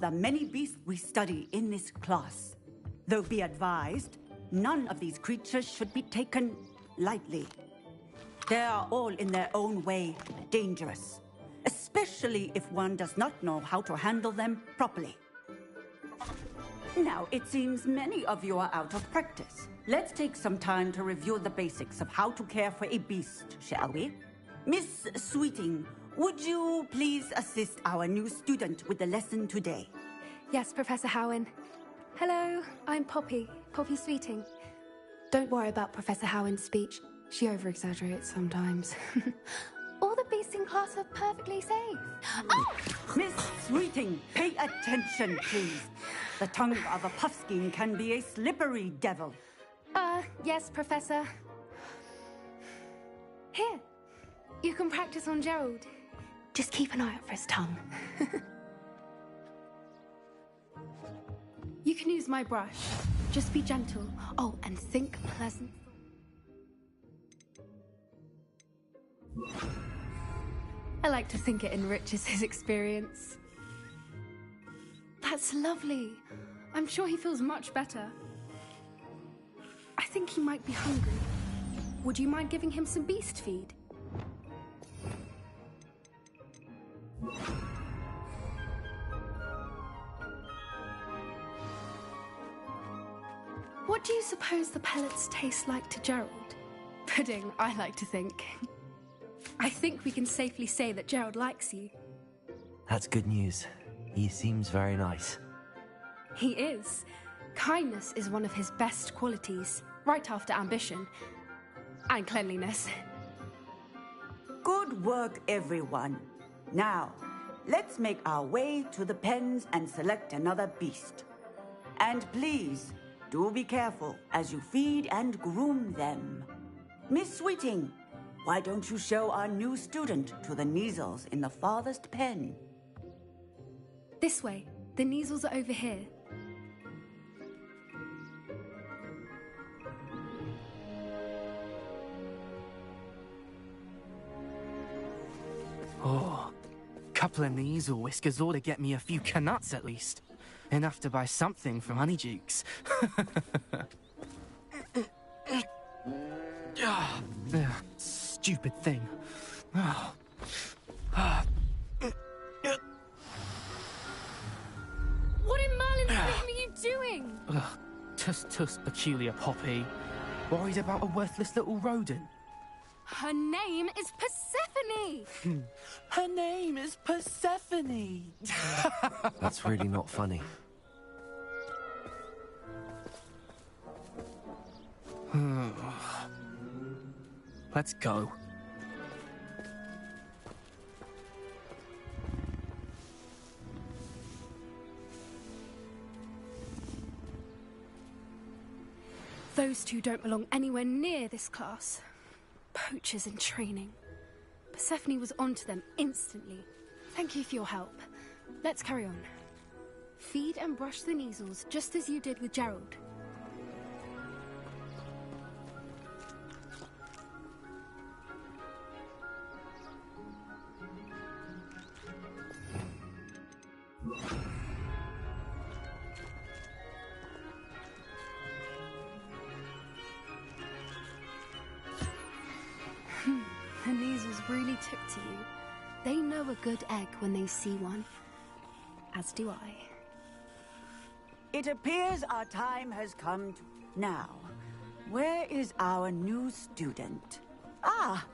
the many beasts we study in this class. Though be advised, none of these creatures should be taken lightly. They are all in their own way dangerous, especially if one does not know how to handle them properly. Now, it seems many of you are out of practice. Let's take some time to review the basics of how to care for a beast, shall we? Miss Sweeting, would you please assist our new student with the lesson today? Yes, Professor Howen. Hello, I'm Poppy Sweeting. Don't worry about Professor Howen's speech. She over-exaggerates sometimes. All the beasts in class are perfectly safe. Oh! Miss Sweeting, pay attention, please. The tongue of a puffskein can be a slippery devil. Yes, Professor. Here, you can practice on Gerald. Just keep an eye out for his tongue. You can use my brush. Just be gentle. Oh, and think pleasant. I like to think it enriches his experience. That's lovely. I'm sure he feels much better. I think he might be hungry. Would you mind giving him some beast feed? What do you suppose the pellets taste like to Gerald? Pudding, I like to think. I think we can safely say that Gerald likes you. That's good news. He seems very nice. He is. Kindness is one of his best qualities, right after ambition. And cleanliness. Good work, everyone. Now, let's make our way to the pens and select another beast. And please, do be careful as you feed and groom them. Miss Sweeting, why don't you show our new student to the Neasels in the farthest pen? This way. The Neasels are over here. Oh, couple of Neasel whiskers ought to get me a few canuts at least. Enough to buy something from Honeydukes. Stupid thing. What in Merlin's name are you doing? Tuss, peculiar Poppy. Worried about a worthless little rodent. Her name is Persephone! Her name is Persephone! That's really not funny. Let's go. Those two don't belong anywhere near this class. Poachers in training. Persephone was onto them instantly. Thank you for your help. Let's carry on. Feed and brush the Neasels just as you did with Gerald. The Neasels really took to you. They know a good egg when they see one. As do I. It appears our time has come to... Now, where is our new student? Ah,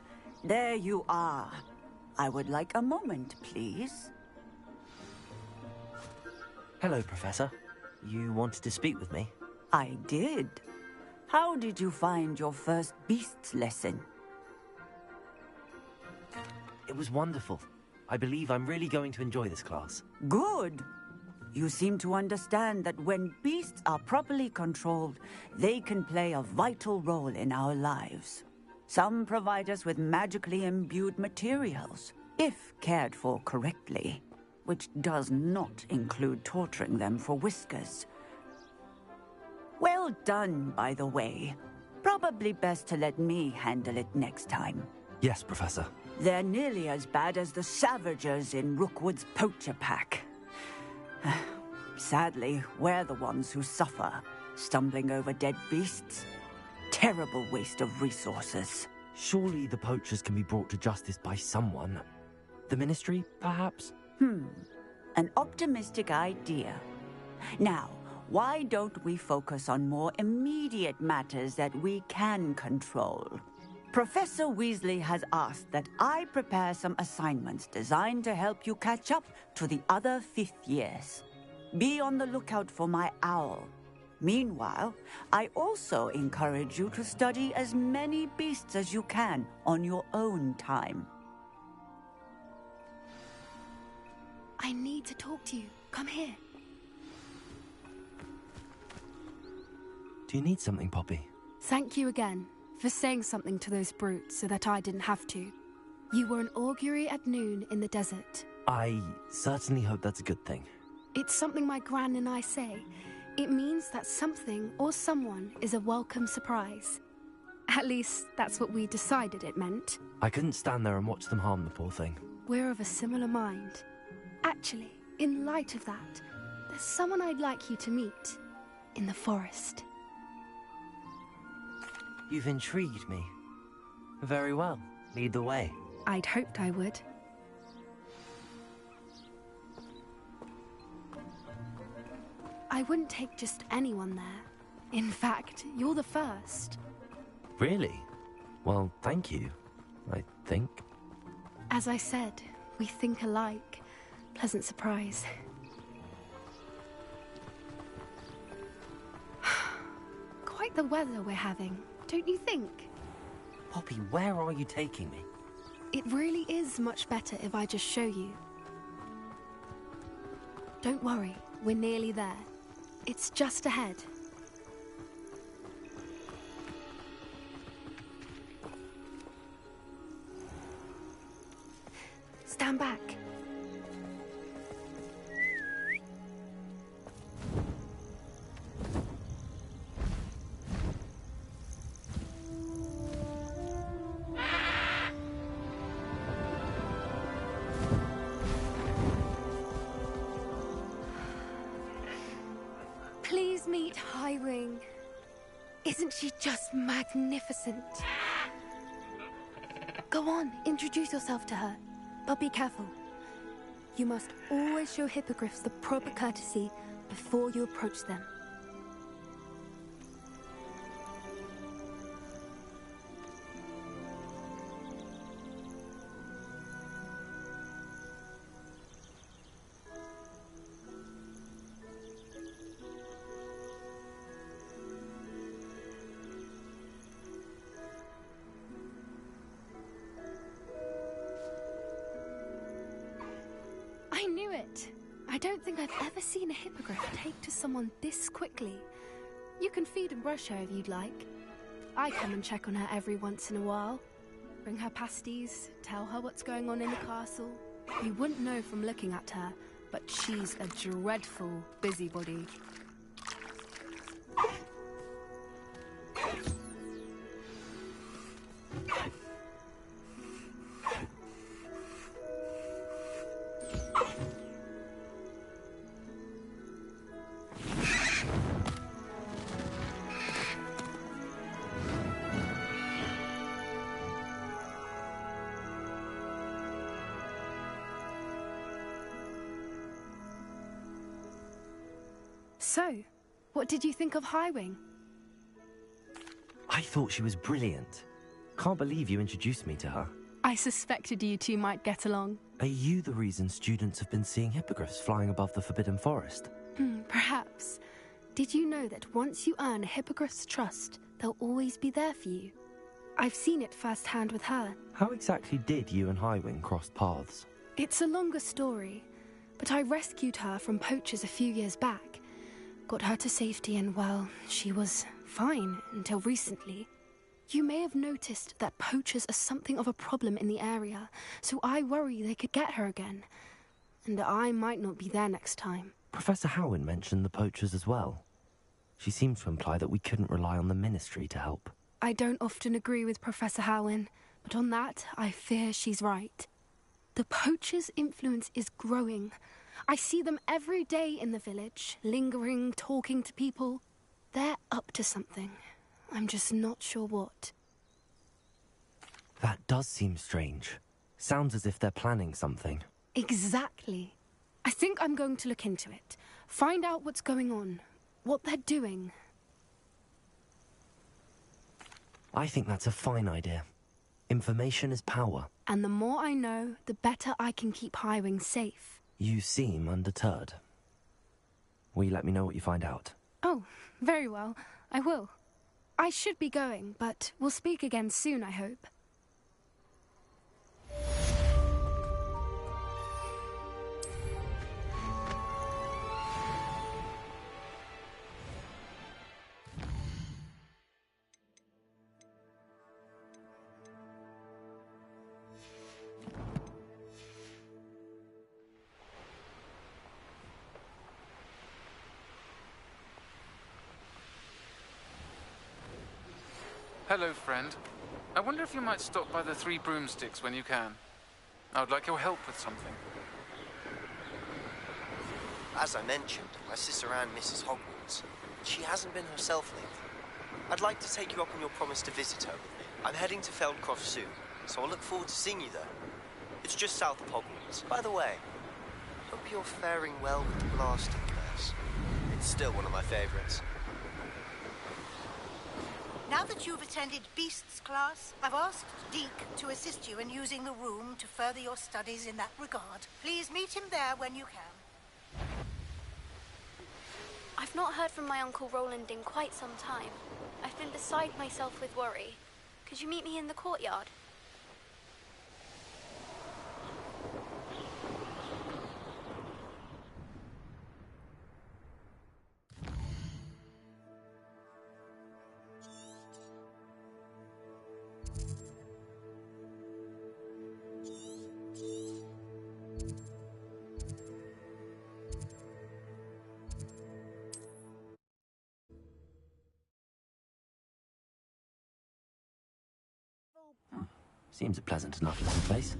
there you are. I would like a moment, please. Hello, Professor. You wanted to speak with me? I did. How did you find your first beasts lesson? It was wonderful. I believe I'm really going to enjoy this class. Good. You seem to understand that when beasts are properly controlled, they can play a vital role in our lives. Some provide us with magically imbued materials, if cared for correctly, which does not include torturing them for whiskers. Well done, by the way. Probably best to let me handle it next time. Yes, Professor. They're nearly as bad as the Savagers in Rookwood's poacher pack. Sadly, we're the ones who suffer, stumbling over dead beasts. Terrible waste of resources. Surely the poachers can be brought to justice by someone. The Ministry, perhaps? An optimistic idea. Now, why don't we focus on more immediate matters that we can control? Professor Weasley has asked that I prepare some assignments designed to help you catch up to the other fifth years. Be on the lookout for my owl. Meanwhile, I also encourage you to study as many beasts as you can on your own time. I need to talk to you. Come here. Do you need something, Poppy? Thank you again for saying something to those brutes so that I didn't have to. You were an augury at noon in the desert. I certainly hope that's a good thing. It's something my gran and I say. It means that something or someone is a welcome surprise. At least, that's what we decided it meant. I couldn't stand there and watch them harm the poor thing. We're of a similar mind. Actually, in light of that, there's someone I'd like you to meet. In the forest. You've intrigued me. Very well. Lead the way. I'd hoped I would. I wouldn't take just anyone there. In fact, you're the first. Really? Well, thank you, I think. As I said, we think alike. Pleasant surprise. Quite the weather we're having, don't you think? Poppy, where are you taking me? It really is much better if I just show you. Don't worry, we're nearly there. It's just ahead. Stand back. Please meet Highwing. Isn't she just magnificent? Go on, introduce yourself to her. But be careful. You must always show hippogriffs the proper courtesy before you approach them. I knew it! I don't think I've ever seen a hippogriff take to someone this quickly. You can feed and brush her if you'd like. I come and check on her every once in a while. Bring her pasties, tell her what's going on in the castle. You wouldn't know from looking at her, but she's a dreadful busybody. So, what did you think of Highwing? I thought she was brilliant. Can't believe you introduced me to her. I suspected you two might get along. Are you the reason students have been seeing hippogriffs flying above the Forbidden Forest? Perhaps. Did you know that once you earn a hippogriff's trust, they'll always be there for you? I've seen it firsthand with her. How exactly did you and Highwing cross paths? It's a longer story, but I rescued her from poachers a few years back. Got her to safety and, well, she was fine until recently. You may have noticed that poachers are something of a problem in the area, so I worry they could get her again. And I might not be there next time. Professor Howin mentioned the poachers as well. She seemed to imply that we couldn't rely on the Ministry to help. I don't often agree with Professor Howin, but on that, I fear she's right. The poachers' influence is growing, I see them every day in the village, lingering, talking to people. They're up to something. I'm just not sure what. That does seem strange. Sounds as if they're planning something. Exactly. I think I'm going to look into it. Find out what's going on. What they're doing. I think that's a fine idea. Information is power. And the more I know, the better I can keep Highwing safe. You seem undeterred. Will you let me know what you find out? Oh, very well. I will. I should be going, but we'll speak again soon, I hope. Hello, friend. I wonder if you might stop by the Three Broomsticks when you can. I would like your help with something. As I mentioned, my sister Anne misses Hogwarts. She hasn't been herself lately. I'd like to take you up on your promise to visit her with me. I'm heading to Feldcroft soon, so I'll look forward to seeing you there. It's just south of Hogwarts. By the way, hope you're faring well with the blasting curse. It's still one of my favorites. Now that you've attended Beasts class, I've asked Deke to assist you in using the room to further your studies in that regard. Please meet him there when you can. I've not heard from my Uncle Roland in quite some time. I've been beside myself with worry. Could you meet me in the courtyard? Seems a pleasant enough little place.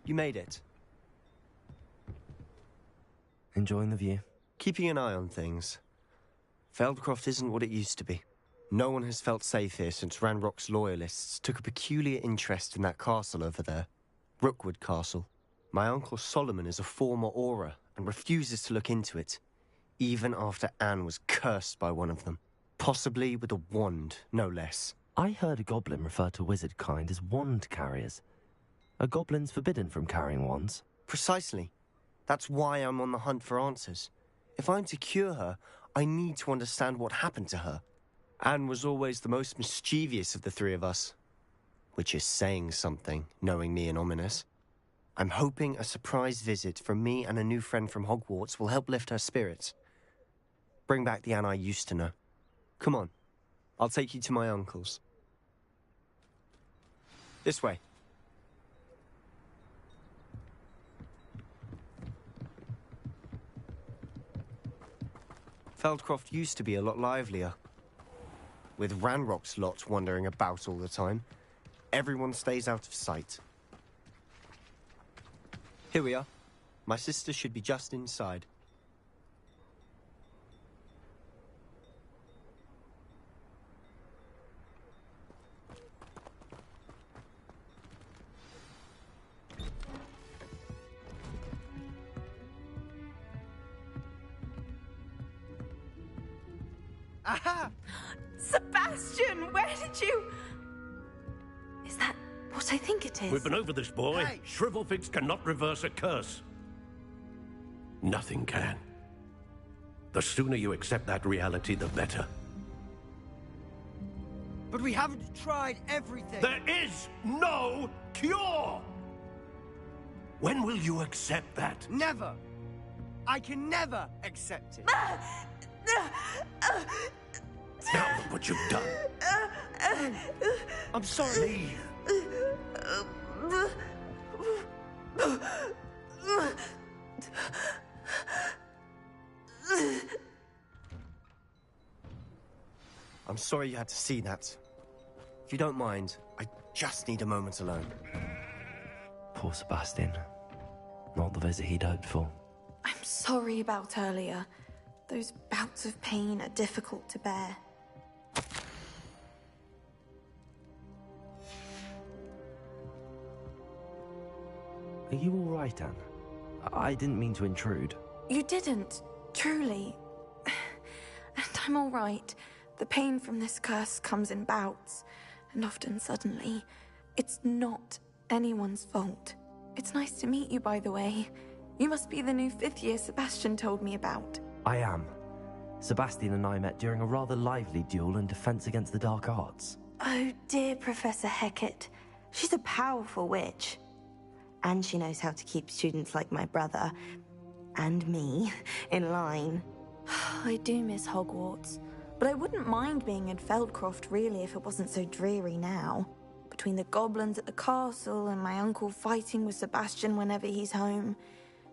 You made it. Enjoying the view? Keeping an eye on things. Feldcroft isn't what it used to be. No one has felt safe here since Ranrock's loyalists took a peculiar interest in that castle over there. Rookwood Castle. My Uncle Solomon is a former Auror and refuses to look into it, even after Anne was cursed by one of them. Possibly with a wand, no less. I heard a goblin refer to wizard kind as wand carriers. Are goblins forbidden from carrying wands? Precisely. That's why I'm on the hunt for answers. If I'm to cure her, I need to understand what happened to her. Anne was always the most mischievous of the three of us. Which is saying something, knowing me and Ominous. I'm hoping a surprise visit from me and a new friend from Hogwarts will help lift her spirits. Bring back the Anne I used to know. Come on. I'll take you to my uncle's. This way. Feldcroft used to be a lot livelier. With Ranrock's lot wandering about all the time, everyone stays out of sight. Here we are. My sister should be just inside. Aha! Sebastian, where did you... what I think it is. We've been over this, boy. Hey. Shrivelfix cannot reverse a curse. Nothing can. The sooner you accept that reality, the better. But we haven't tried everything. There is no cure! When will you accept that? Never. I can never accept it. Now look what you've done. I'm sorry. I'm sorry you had to see that. If you don't mind, I just need a moment alone. Poor Sebastian. Not the visit he'd hoped for. I'm sorry about earlier. Those bouts of pain are difficult to bear. Are you all right, Anne? I didn't mean to intrude. You didn't, truly. And I'm all right. The pain from this curse comes in bouts, and often suddenly. It's not anyone's fault. It's nice to meet you, by the way. You must be the new 5th year Sebastian told me about. I am. Sebastian and I met during a rather lively duel in defense against the dark arts. Oh dear, Professor Hecat. She's a powerful witch. And she knows how to keep students like my brother, and me, in line. I do miss Hogwarts, but I wouldn't mind being in Feldcroft, really, if it wasn't so dreary now. Between the goblins at the castle and my uncle fighting with Sebastian whenever he's home,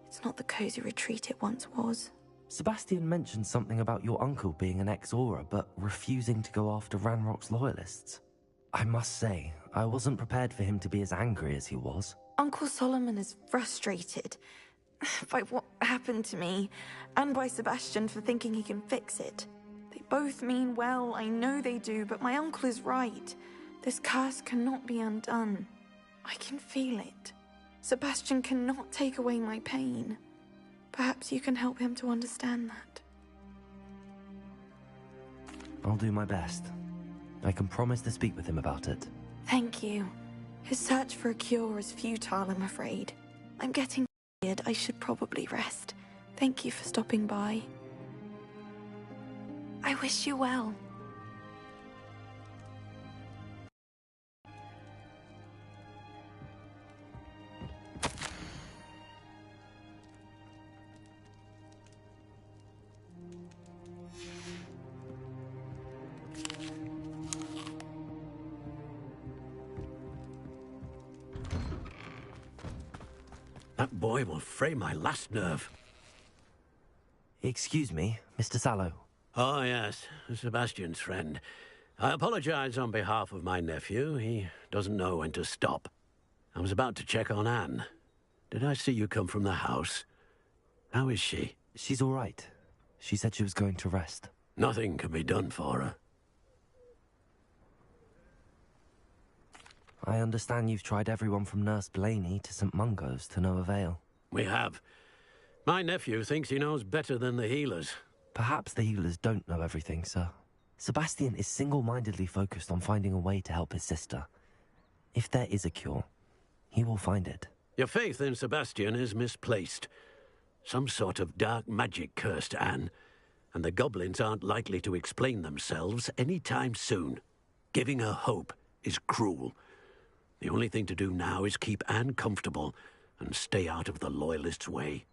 it's not the cozy retreat it once was. Sebastian mentioned something about your uncle being an ex-Auror, but refusing to go after Ranrock's loyalists. I must say, I wasn't prepared for him to be as angry as he was. Uncle Solomon is frustrated by what happened to me, and by Sebastian for thinking he can fix it. They both mean well, I know they do, but my uncle is right. This curse cannot be undone. I can feel it. Sebastian cannot take away my pain. Perhaps you can help him to understand that. I'll do my best. I can promise to speak with him about it. Thank you. His search for a cure is futile, I'm afraid. I'm getting tired. I should probably rest. Thank you for stopping by. I wish you well. That boy will fray my last nerve. Excuse me, Mr. Sallow. Oh, yes, Sebastian's friend. I apologize on behalf of my nephew. He doesn't know when to stop. I was about to check on Anne. Did I see you come from the house? How is she? She's all right. She said she was going to rest. Nothing can be done for her. I understand you've tried everyone from Nurse Blaney to St. Mungo's to no avail. We have. My nephew thinks he knows better than the healers. Perhaps the healers don't know everything, sir. Sebastian is single-mindedly focused on finding a way to help his sister. If there is a cure, he will find it. Your faith in Sebastian is misplaced. Some sort of dark magic cursed Anne, and the goblins aren't likely to explain themselves any time soon. Giving her hope is cruel. The only thing to do now is keep Anne comfortable and stay out of the Loyalists' way.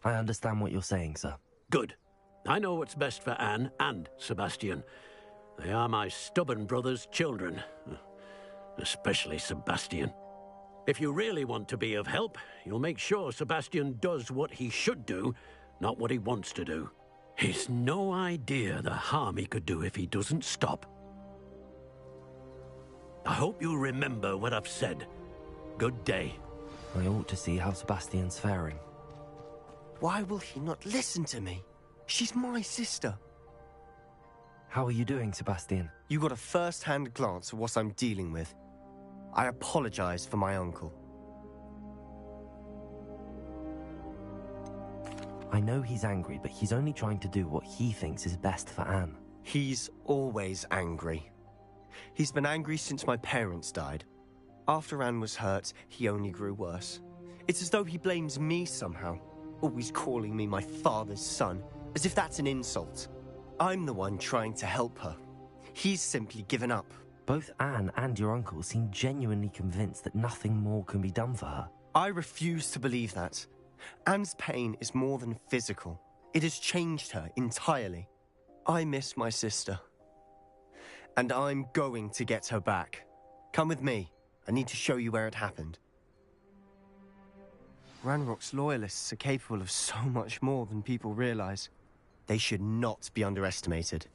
I understand what you're saying, sir. Good. I know what's best for Anne and Sebastian. They are my stubborn brother's children. Especially Sebastian. If you really want to be of help, you'll make sure Sebastian does what he should do, not what he wants to do. He's no idea the harm he could do if he doesn't stop. I hope you remember what I've said. Good day. I ought to see how Sebastian's faring. Why will he not listen to me? She's my sister. How are you doing, Sebastian? You got a first-hand glance at what I'm dealing with. I apologize for my uncle. I know he's angry, but he's only trying to do what he thinks is best for Anne. He's always angry. He's been angry since my parents died. After Anne was hurt, he only grew worse. It's as though he blames me somehow, always calling me my father's son, as if that's an insult. I'm the one trying to help her. He's simply given up. Both Anne and your uncle seem genuinely convinced that nothing more can be done for her. I refuse to believe that. Anne's pain is more than physical. It has changed her entirely. I miss my sister. And I'm going to get her back. Come with me. I need to show you where it happened. Ranrock's loyalists are capable of so much more than people realize. They should not be underestimated.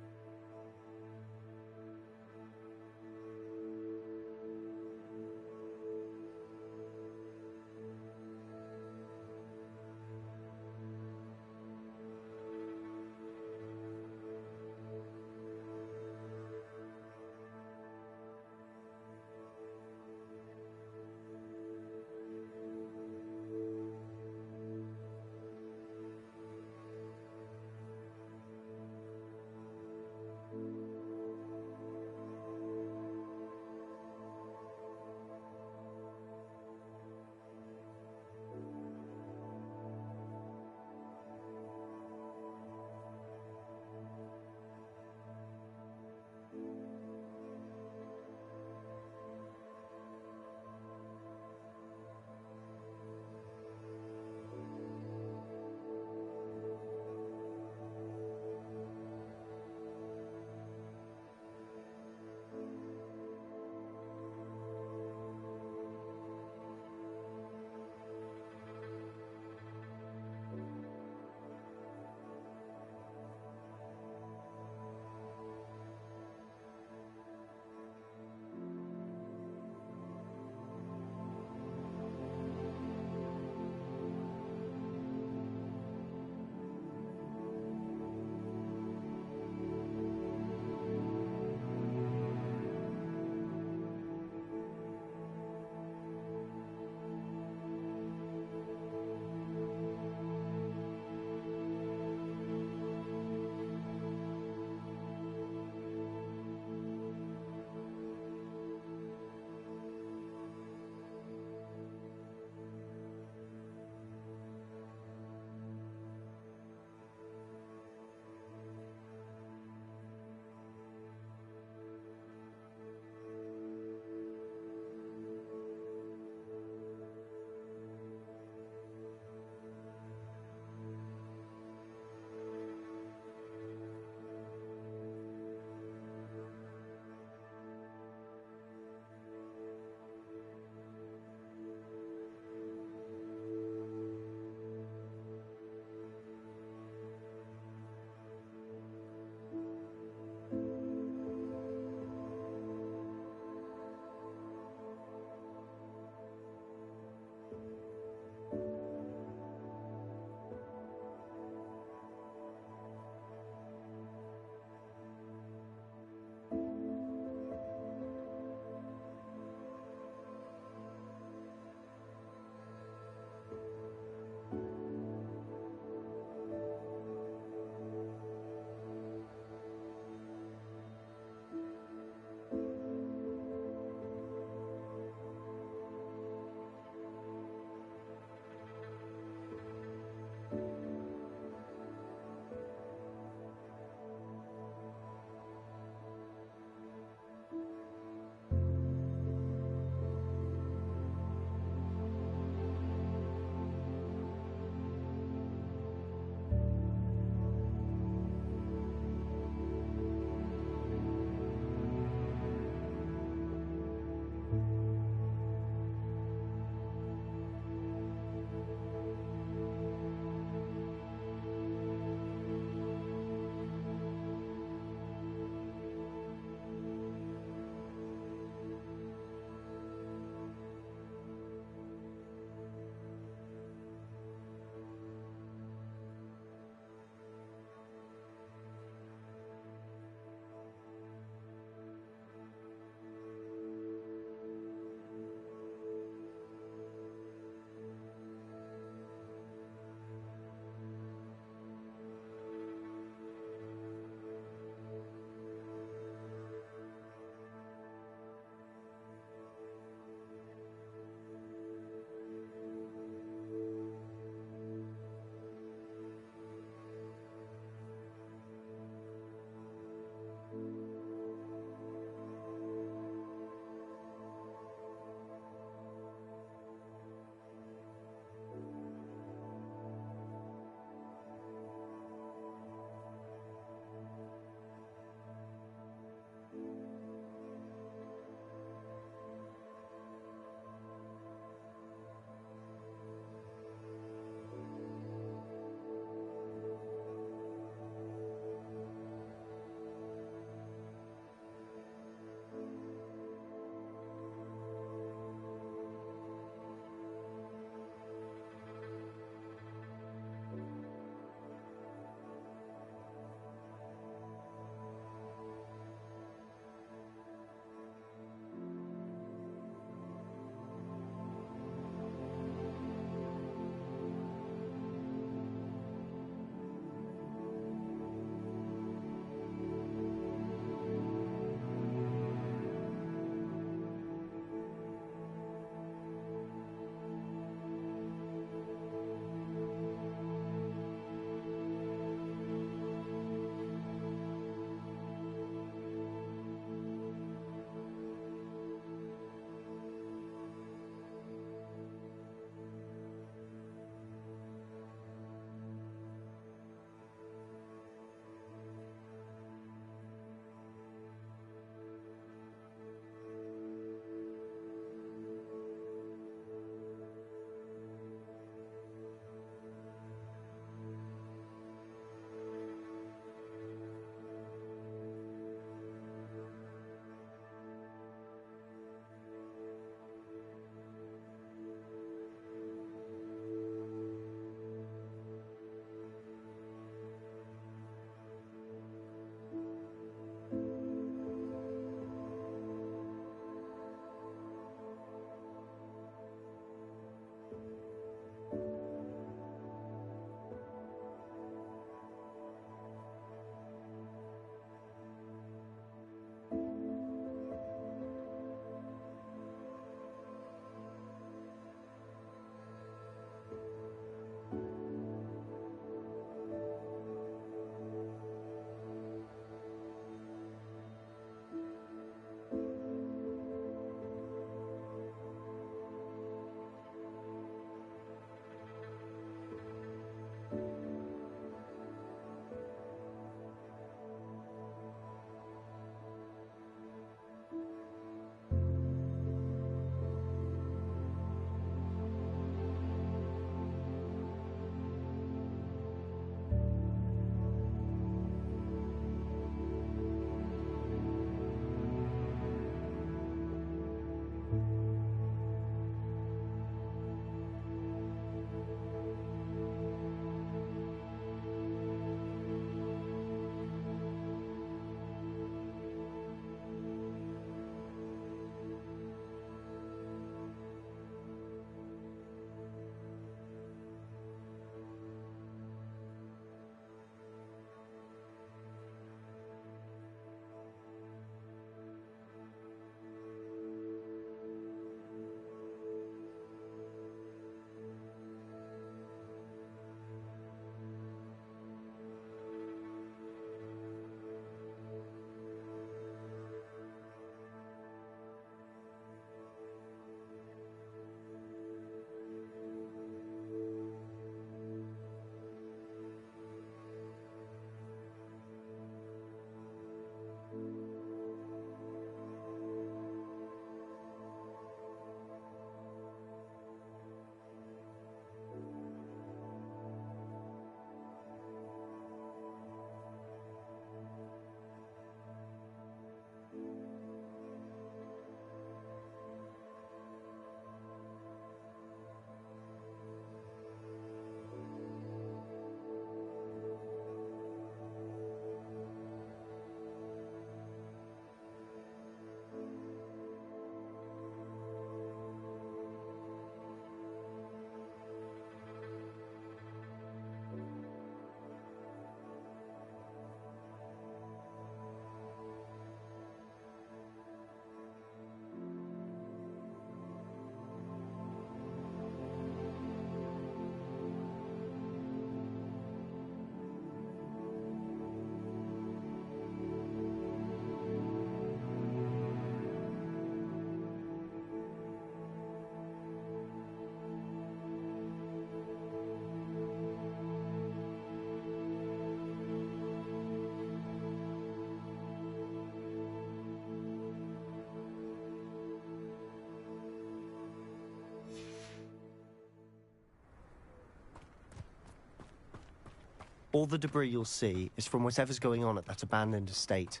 All the debris you'll see is from whatever's going on at that abandoned estate.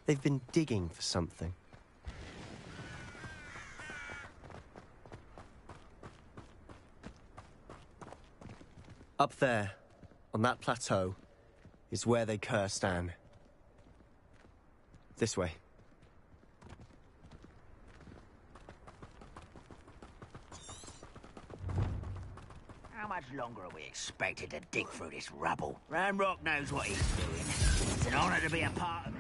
They've been digging for something. Up there, on that plateau, is where they cursed Anne. This way. How much longer are we expected to dig through this rubble? Ranrock knows what he's doing. It's an honor to be a part of it.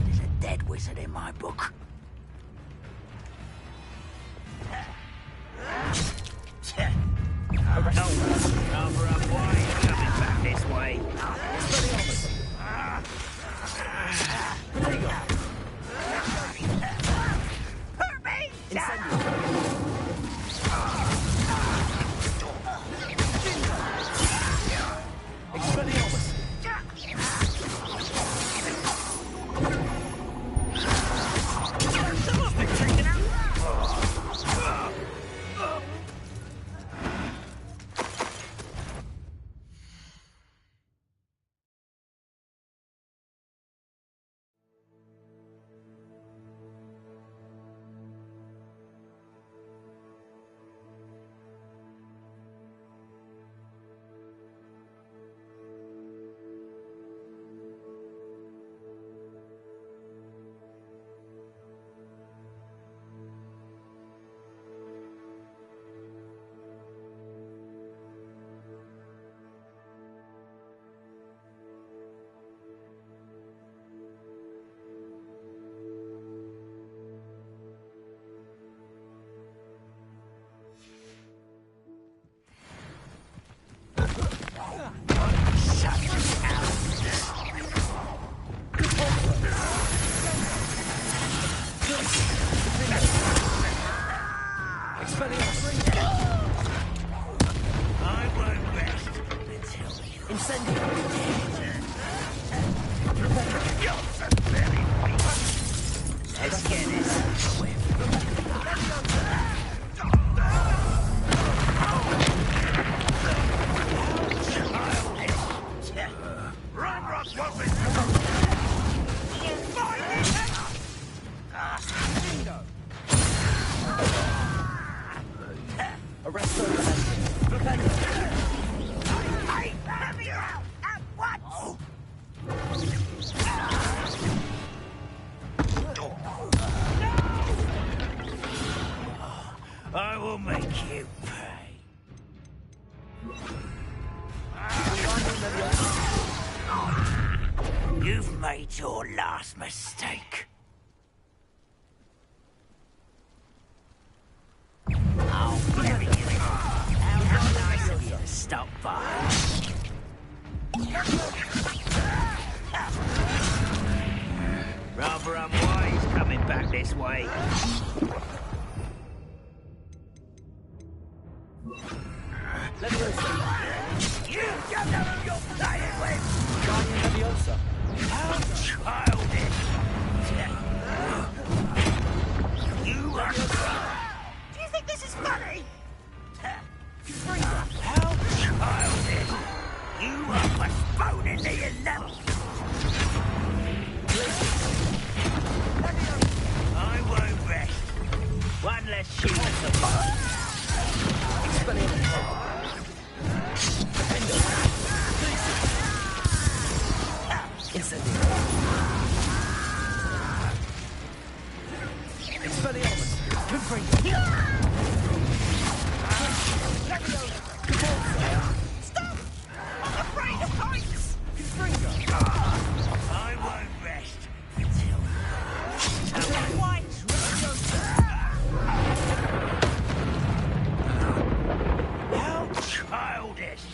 There's a dead wizard in my book. Cover up wide, coming back this way. Hurt me! Let's get this over with. I will make you pay. You've made your last mistake. I'll bury you. How nice of you to stop by. Rather unwise coming back this way. You don't know who you're playing with! How childish! You are... Do you think this is funny? How childish! You are postponing the inevitable! I won't rest Expelliarmus! Confringo! Stop! I'm afraid of heights! Confringo! I won't rest until white How childish!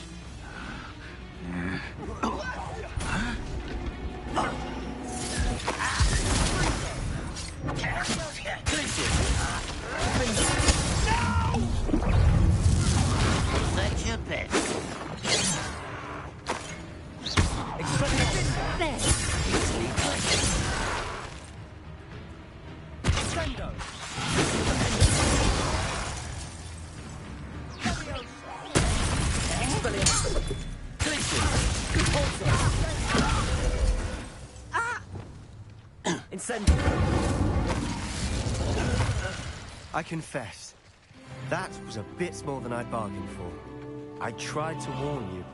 That's your best. Sendo! Incendio! I confess, that was a bit more than I bargained for. I tried to warn you.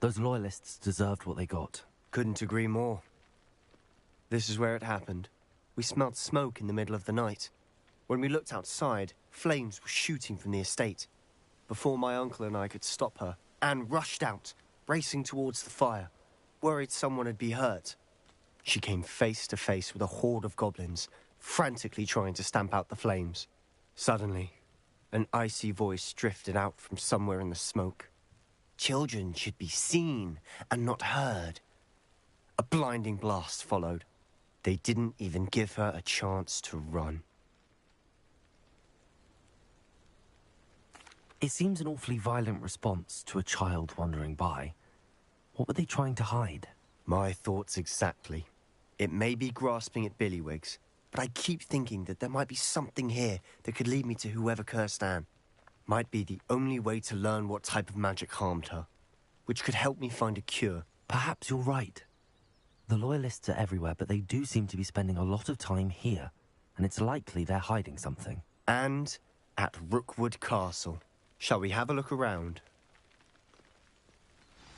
Those loyalists deserved what they got. Couldn't agree more. This is where it happened. We smelled smoke in the middle of the night. When we looked outside, flames were shooting from the estate. Before my uncle and I could stop her, Anne rushed out, racing towards the fire, worried someone had been hurt. She came face to face with a horde of goblins, frantically trying to stamp out the flames. Suddenly, an icy voice drifted out from somewhere in the smoke. Children should be seen and not heard. A blinding blast followed. They didn't even give her a chance to run. It seems an awfully violent response to a child wandering by. What were they trying to hide? My thoughts exactly. It may be grasping at billywhigs, but I keep thinking that there might be something here that could lead me to whoever cursed Anne. Might be the only way to learn what type of magic harmed her, which could help me find a cure. Perhaps you're right. The Loyalists are everywhere, but they do seem to be spending a lot of time here, and it's likely they're hiding something. And at Rookwood Castle. Shall we have a look around?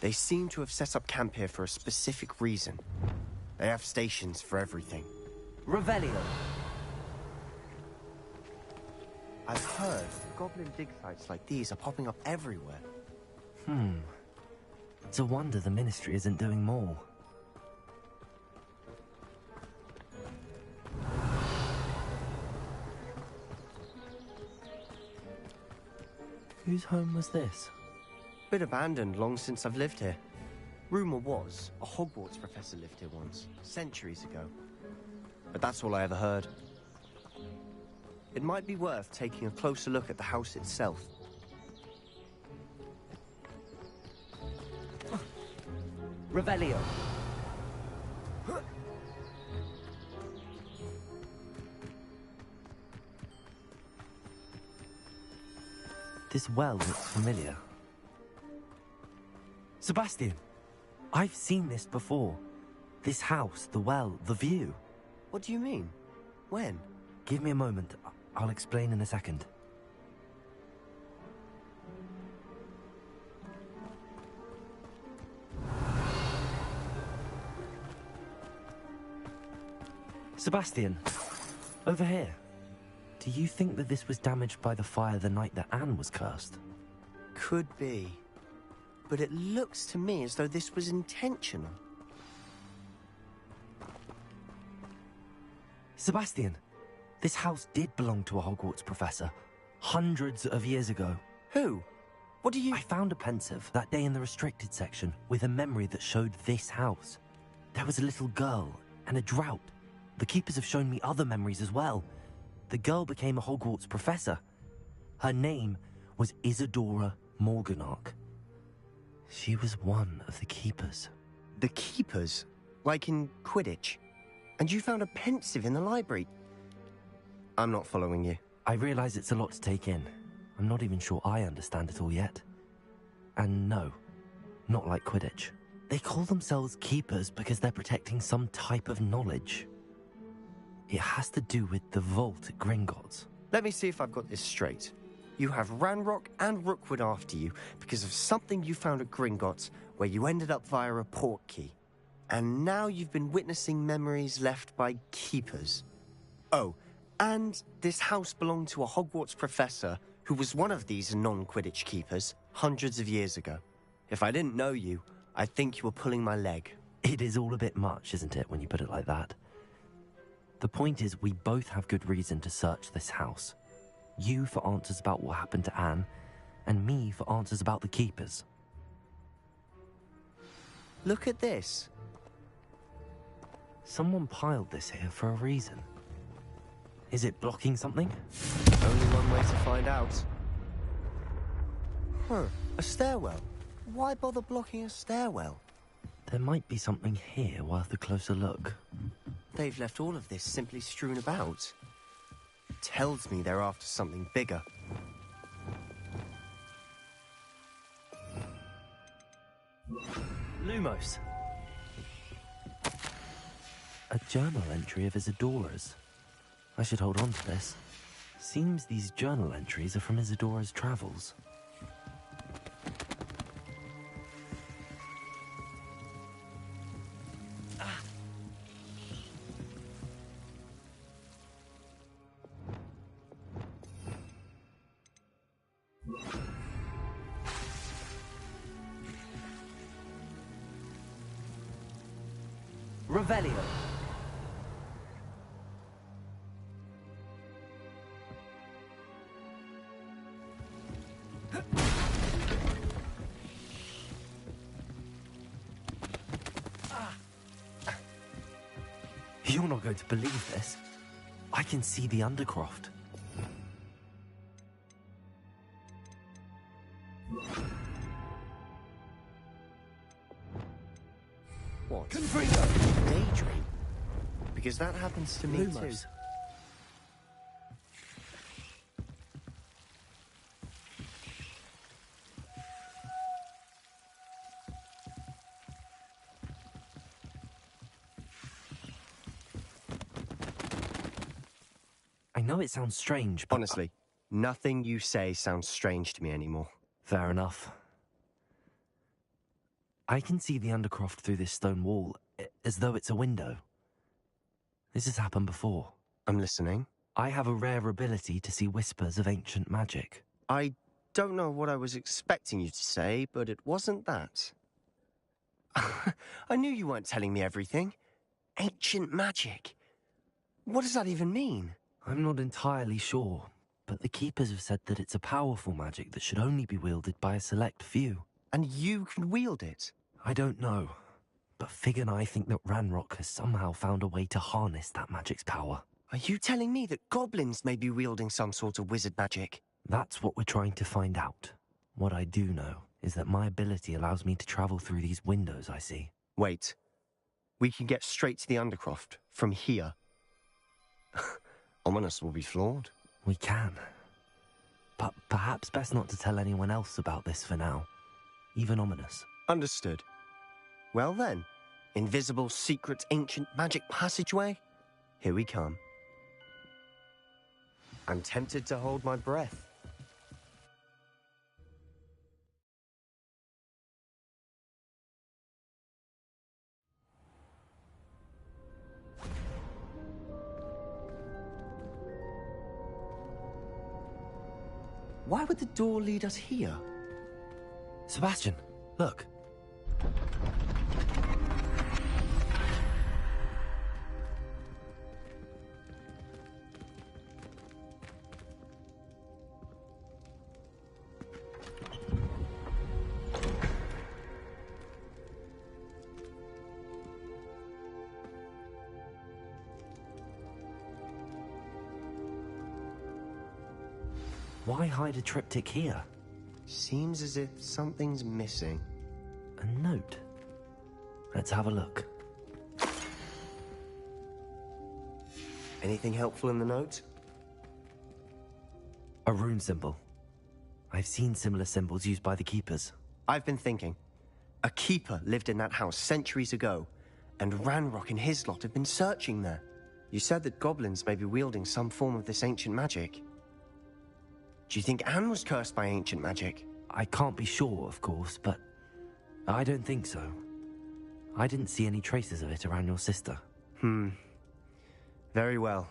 They seem to have set up camp here for a specific reason. They have stations for everything. Revelio. I've heard goblin dig sites like these are popping up everywhere. It's a wonder the Ministry isn't doing more. Whose home was this? Been abandoned long since I've lived here. Rumour was, a Hogwarts professor lived here once, centuries ago. But that's all I ever heard. It might be worth taking a closer look at the house itself. Revelio. This well looks familiar. Sebastian, I've seen this before. This house, the well, the view. What do you mean? When? Give me a moment. I'll explain in a second. Sebastian, over here. Do you think that this was damaged by the fire the night that Anne was cursed? Could be. But it looks to me as though this was intentional. Sebastian, this house did belong to a Hogwarts professor. Hundreds of years ago. Who? What do you... I found a pensive that day in the restricted section with a memory that showed this house. There was a little girl and a drought. The keepers have shown me other memories as well. The girl became a Hogwarts professor. Her name was Isadora Morganach. She was one of the keepers. The keepers? Like in Quidditch? And you found a pensive in the library? I'm not following you. I realize it's a lot to take in. I'm not even sure I understand it all yet. And no, not like Quidditch. They call themselves keepers because they're protecting some type of knowledge. It has to do with the vault at Gringotts. Let me see if I've got this straight. You have Ranrock and Rookwood after you because of something you found at Gringotts where you ended up via a port key. And now you've been witnessing memories left by keepers. Oh, and this house belonged to a Hogwarts professor who was one of these non-Quidditch keepers hundreds of years ago. If I didn't know you, I'd think you were pulling my leg. It is all a bit much, isn't it, when you put it like that? The point is, we both have good reason to search this house. You for answers about what happened to Anne, and me for answers about the keepers. Look at this. Someone piled this here for a reason. Is it blocking something? Only one way to find out. A stairwell. Why bother blocking a stairwell? There might be something here worth a closer look. They've left all of this simply strewn about. Tells me they're after something bigger. Lumos. A journal entry of Isadora's. I should hold on to this. Seems these journal entries are from Isadora's travels. Revelio. You're not going to believe this. I can see the Undercroft. What? Daydream? Because that happens to me too. I know it sounds strange, but... Honestly, nothing you say sounds strange to me anymore. Fair enough. I can see the Undercroft through this stone wall, as though it's a window. This has happened before. I'm listening. I have a rare ability to see whispers of ancient magic. I don't know what I was expecting you to say, but it wasn't that. I knew you weren't telling me everything. Ancient magic. What does that even mean? I'm not entirely sure, but the Keepers have said that it's a powerful magic that should only be wielded by a select few. And you can wield it? I don't know, but Fig and I think that Ranrock has somehow found a way to harness that magic's power. Are you telling me that goblins may be wielding some sort of wizard magic? That's what we're trying to find out. What I do know is that my ability allows me to travel through these windows I see. Wait. We can get straight to the Undercroft from here. Ominous will be flawed. We can. But perhaps best not to tell anyone else about this for now. Even Ominous. Understood. Well then, invisible, secret, ancient magic passageway? Here we come. I'm tempted to hold my breath. Why would the door lead us here? Sebastian, look. Why hide a triptych here? Seems as if something's missing. A note. Let's have a look. Anything helpful in the note? A rune symbol. I've seen similar symbols used by the keepers. I've been thinking. A keeper lived in that house centuries ago, and Ranrock and his lot have been searching there. You said that goblins may be wielding some form of this ancient magic. Do you think Anne was cursed by ancient magic? I can't be sure, of course, but I don't think so. I didn't see any traces of it around your sister. Very well.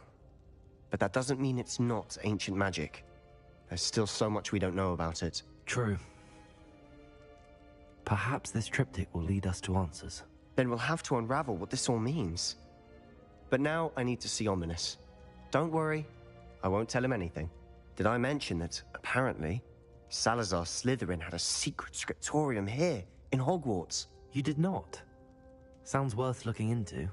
But that doesn't mean it's not ancient magic. There's still so much we don't know about it. True. Perhaps this triptych will lead us to answers. Then we'll have to unravel what this all means. But now I need to see Ominous. Don't worry, I won't tell him anything. Did I mention that, apparently, Salazar Slytherin had a secret scriptorium here, in Hogwarts? You did not? Sounds worth looking into.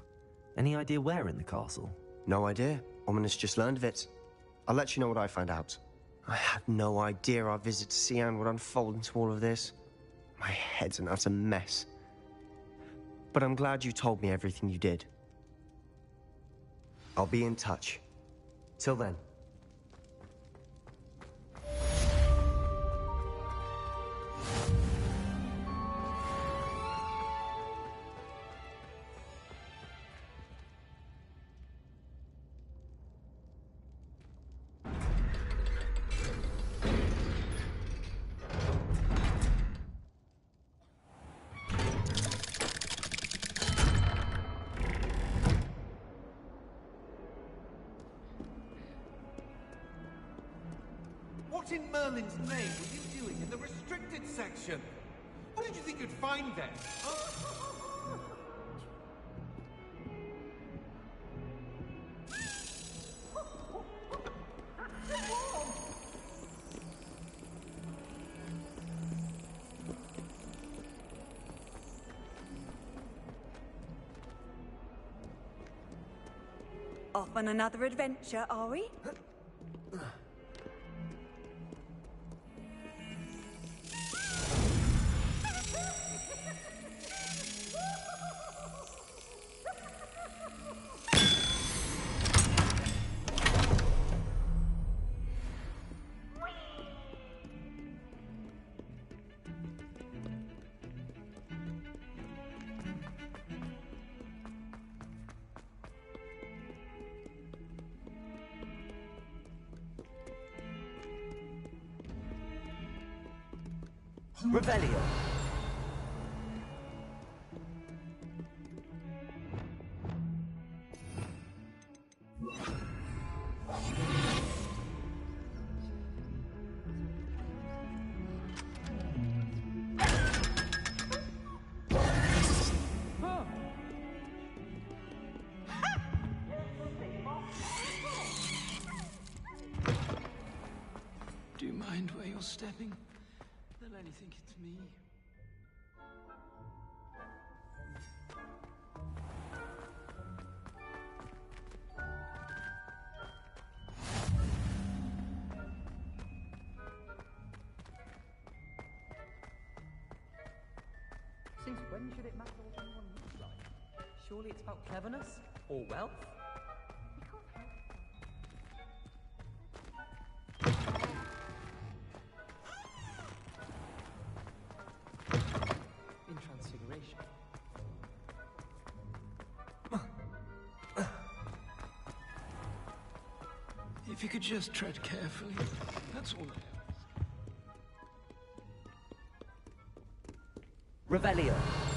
Any idea where in the castle? No idea. Ominous just learned of it. I'll let you know what I find out. I had no idea our visit to Cian would unfold into all of this. My head's an utter mess. But I'm glad you told me everything you did. I'll be in touch. Till then. What in Merlin's name were you doing in the restricted section? What did you think you'd find there? Off on another adventure, are we? Revelio. Do you mind where you're stepping? They'll only think it's me. Since when should it matter what anyone looks like? Surely it's about cleverness or wealth? In Transfiguration, you could just tread carefully, that's all I ask. Revelio.